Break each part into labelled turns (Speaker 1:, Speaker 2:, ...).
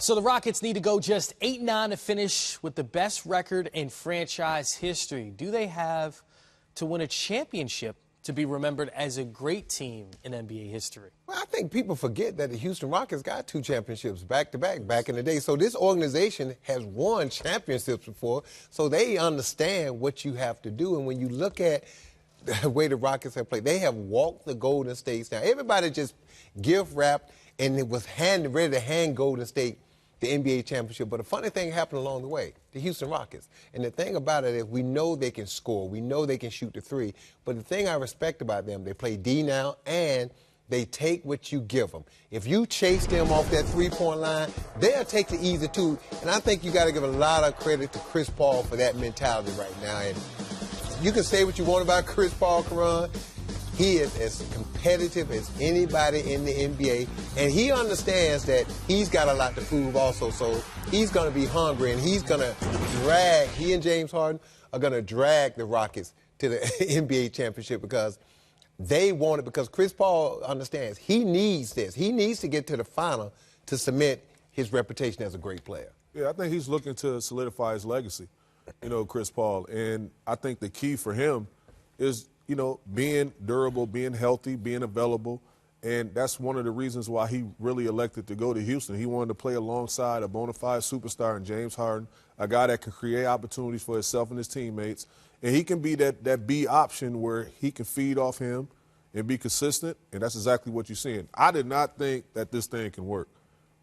Speaker 1: So the Rockets need to go just 8-9 to finish with the best record in franchise history. Do they have to win a championship to be remembered as a great team in NBA history?
Speaker 2: Well, I think people forget that the Houston Rockets got 2 championships back-to-back back in the day. So this organization has won championships before, so they understand what you have to do. And when you look at the way the Rockets have played, they have walked the Golden State down. Everybody just gift-wrapped and it was ready to hand Golden State the NBA championship. But a funny thing happened along the way, the Houston Rockets. And the thing about it is we know they can score. We know they can shoot the three. But the thing I respect about them, they play D now, and they take what you give them. If you chase them off that three-point line, they'll take the easy two. And I think you got to give a lot of credit to Chris Paul for that mentality right now. And you can say what you want about Chris Paul, Karan. He is as competitive as anybody in the NBA, and he understands that he's got a lot to prove also, so he's going to be hungry, and he's going to he and James Harden are going to drag the Rockets to the NBA championship because they want it, because Chris Paul understands he needs this. He needs to get to the final to cement his reputation as a great player.
Speaker 3: Yeah, I think he's looking to solidify his legacy, Chris Paul, and I think the key for him is being durable, being healthy, being available. And that's one of the reasons why he really elected to go to Houston. He wanted to play alongside a bona fide superstar in James Harden, a guy that can create opportunities for himself and his teammates. And he can be that B option where he can feed off him and be consistent. And that's exactly what you're seeing. I did not think that this thing can work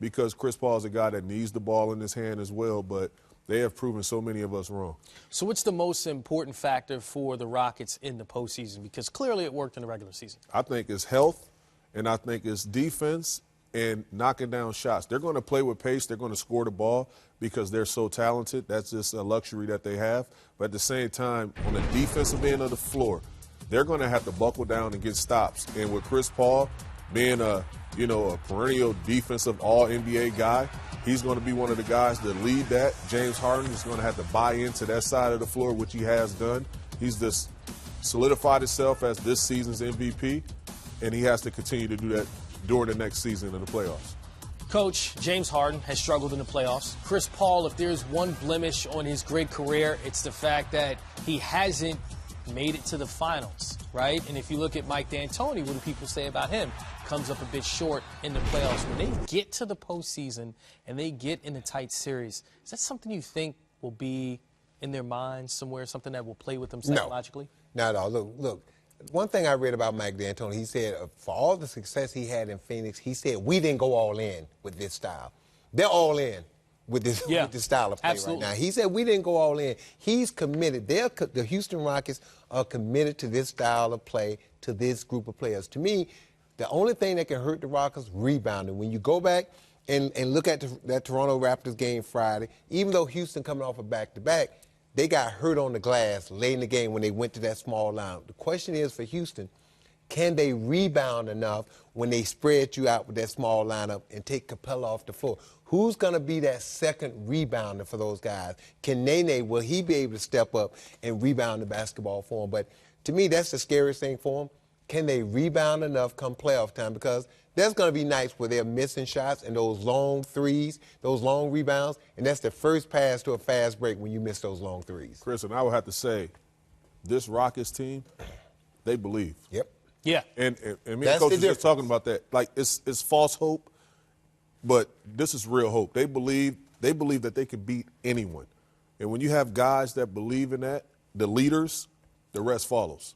Speaker 3: because Chris Paul is a guy that needs the ball in his hand as well. But they have proven so many of us wrong. So
Speaker 1: what's the most important factor for the Rockets in the postseason? Because clearly it worked in the regular season.
Speaker 3: I think it's health, and I think it's defense and knocking down shots. They're going to play with pace. They're going to score the ball because they're so talented. That's just a luxury that they have. But at the same time, on the defensive end of the floor, they're going to have to buckle down and get stops. And with Chris Paul being a perennial defensive all-NBA guy, he's going to be one of the guys that lead that. James Harden is going to have to buy into that side of the floor, which he has done. He's just solidified himself as this season's MVP, and he has to continue to do that during the next season of the playoffs.
Speaker 1: Coach, James Harden has struggled in the playoffs. Chris Paul, if there's one blemish on his great career, it's the fact that he hasn't made it to the finals, right? And if you look at Mike D'Antoni, what do people say about him? Comes up a bit short in the playoffs. When they get to the postseason and they get in a tight series, is that something you think will be in their minds somewhere, something that will play with them psychologically?
Speaker 2: No, not at all. Look, one thing I read about Mike D'Antoni, he said for all the success he had in Phoenix, he said we didn't go all in with this style. They're all in with this style of play right now. He said we didn't go all in. He's committed. The Houston Rockets are committed to this style of play, to this group of players. To me, the only thing that can hurt the Rockets, rebounding. When you go back and look at that Toronto Raptors game Friday, even though Houston coming off a back-to-back, they got hurt on the glass late in the game when they went to that small line. The question is for Houston, can they rebound enough when they spread you out with that small lineup and take Capella off the floor? Who's going to be that second rebounder for those guys? Can Nene, will he be able to step up and rebound the basketball for them? But to me, that's the scariest thing for them. Can they rebound enough come playoff time? Because there's going to be nights where they're missing shots and those long threes, those long rebounds, and that's the first pass to a fast break when you miss those long threes.
Speaker 3: Chris, and I would have to say, this Rockets team, they believe.
Speaker 2: Yep.
Speaker 1: Yeah.
Speaker 3: And me and Coach was just talking about that. Like, it's false hope, but this is real hope. They believe that they can beat anyone. And when you have guys that believe in that, the leaders, the rest follows.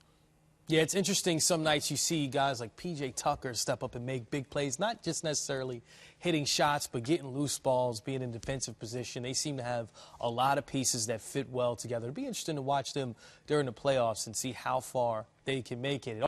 Speaker 1: Yeah, it's interesting. Some nights you see guys like P.J. Tucker step up and make big plays, not just necessarily hitting shots, but getting loose balls, being in defensive position. They seem to have a lot of pieces that fit well together. It'd be interesting to watch them during the playoffs and see how far they can make it.